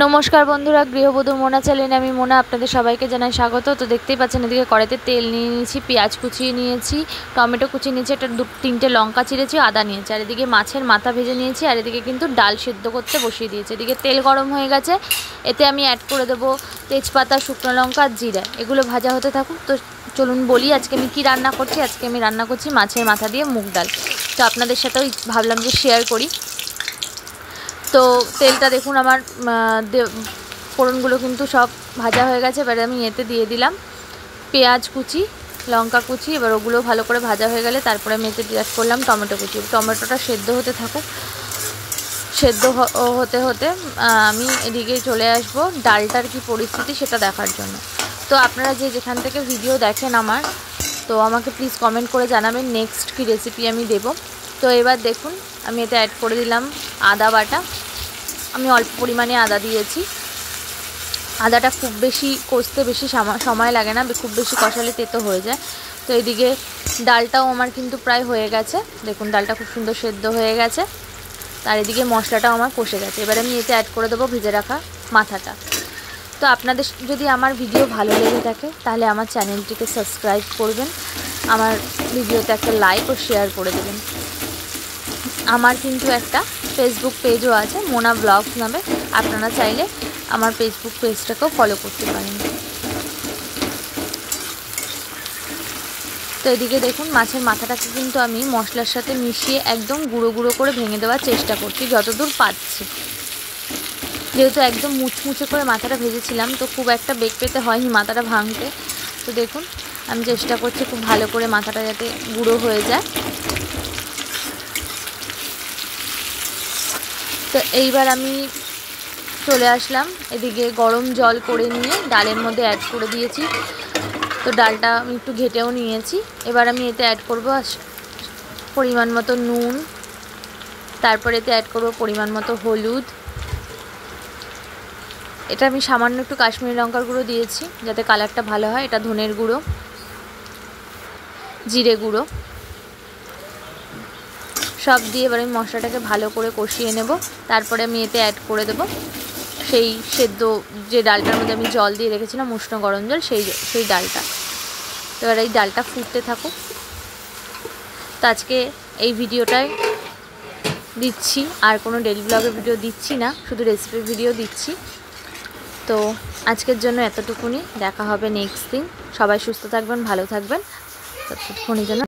নমস্কার বন্ধুরা, গৃহবধূ মোনা চ্যানেলে আমি মোনা আপনাদের সবাইকে জানাই স্বাগত। তো দেখতেই পাচ্ছেন এদিকে কড়াইতে তেল নিয়ে নিয়েছি, পেঁয়াজ কুচিয়ে নিয়েছি, টমেটো কুচিয়ে নিয়েছি, একটা তিনটে লঙ্কা চিরেছি, আদা নিয়েছি, আর এদিকে মাছের মাথা ভেজে নিয়েছি, আর এদিকে কিন্তু ডাল সিদ্ধ করতে বসিয়ে দিয়েছি। এদিকে তেল গরম হয়ে গেছে, এতে আমি অ্যাড করে দেবো তেজপাতা, শুকনো লঙ্কা, জিরা। এগুলো ভাজা হতে থাকুক। তো চলুন বলি আজকে আমি কী রান্না করছি। আজকে আমি রান্না করছি মাছের মাথা দিয়ে মুগ ডাল। তো আপনাদের সাথেও ভাবলাম যে শেয়ার করি। তো তেলটা দেখুন আমার ফোড়নগুলো কিন্তু সব ভাজা হয়ে গেছে। এবারে আমি এতে দিয়ে দিলাম পেঁয়াজ কুচি, লঙ্কা কুচি। এবার ওগুলো ভালো করে ভাজা হয়ে গেলে তারপরে আমি এতে অ্যাড করলাম টমেটো কুচি। টমেটোটা সেদ্ধ হতে থাকুক। সেদ্ধ হতে হতে আমি এদিকে চলে আসবো ডালটার কি পরিস্থিতি সেটা দেখার জন্য। তো আপনারা যেখান থেকে ভিডিও দেখেন আমার, তো আমাকে প্লিজ কমেন্ট করে জানাবেন নেক্সট কি রেসিপি আমি দেব। তো এবার দেখুন আমি এতে অ্যাড করে দিলাম আদা বাটা। আমি অল্প পরিমাণে আদা দিয়েছি। আদাটা খুব বেশি কষতে বেশি সময় লাগে না, খুব বেশি কষালে তেতো হয়ে যায়। তো এদিকে ডালটাও আমার কিন্তু প্রায় হয়ে গেছে। দেখুন ডালটা খুব সুন্দর সেদ্ধ হয়ে গেছে। আর এদিকে মশলাটাও আমার কষে গেছে। এবার আমি এতে অ্যাড করে দেবো ভেজে রাখা মাথাটা। তো আপনাদের যদি আমার ভিডিও ভালো লেগে থাকে তাহলে আমার চ্যানেলটিকে সাবস্ক্রাইব করবেন, আমার ভিডিওতে একটা লাইক ও শেয়ার করে দেবেন। আমার কিন্তু একটা ফেসবুক পেজও আছে মোনা ব্লগস নামে, আপনারা চাইলে আমার ফেসবুক পেজটাকেও ফলো করতে পারেন। তো এদিকে দেখুন মাছের মাথাটাকে কিন্তু আমি মশলার সাথে মিশিয়ে একদম গুঁড়ো গুঁড়ো করে ভেঙে দেওয়ার চেষ্টা করছি যতদূর পাচ্ছি। যেহেতু একদম মুচমুচে করে মাথাটা ভেজেছিলাম, তো খুব একটা বেগ পেতে হয়নি মাথাটা ভাঙতে। তো দেখুন আমি চেষ্টা করছি খুব ভালো করে মাথাটা যাতে গুঁড়ো হয়ে যায়। তো এইবার আমি চলে আসলাম এদিকে গরম জল করে নিয়ে ডালের মধ্যে অ্যাড করে দিয়েছি। তো ডালটা আমি একটু ঘেটেও নিয়েছি। এবার আমি এতে অ্যাড করব পরিমাণ মতো নুন, তারপরে এতে অ্যাড করব পরিমাণ মতো হলুদ। এটা আমি সামান্য একটু কাশ্মীরি লঙ্কার গুঁড়ো দিয়েছি যাতে কালারটা ভালো হয়। এটা ধনের গুঁড়ো, জিরে গুঁড়ো সব দিয়ে এবার আমি মশলাটাকে ভালো করে কষিয়ে নেব। তারপরে আমি এতে অ্যাড করে দেব সেই সেদ্ধ যে ডালটার মধ্যে আমি জল দিয়ে রেখেছিলাম, উষ্ণ গরম জল, সেই ডালটা। তো এবার এই ডালটা ফুটতে থাকুক। তো আজকে এই ভিডিওটায় দিচ্ছি, আর কোনো ডেলি ব্লগের ভিডিও দিচ্ছি না, শুধু রেসিপির ভিডিও দিচ্ছি। তো আজকের জন্য এতটুকুনি, দেখা হবে নেক্সট দিন। সবাই সুস্থ থাকবেন, ভালো থাকবেন। ততক্ষণের জন্য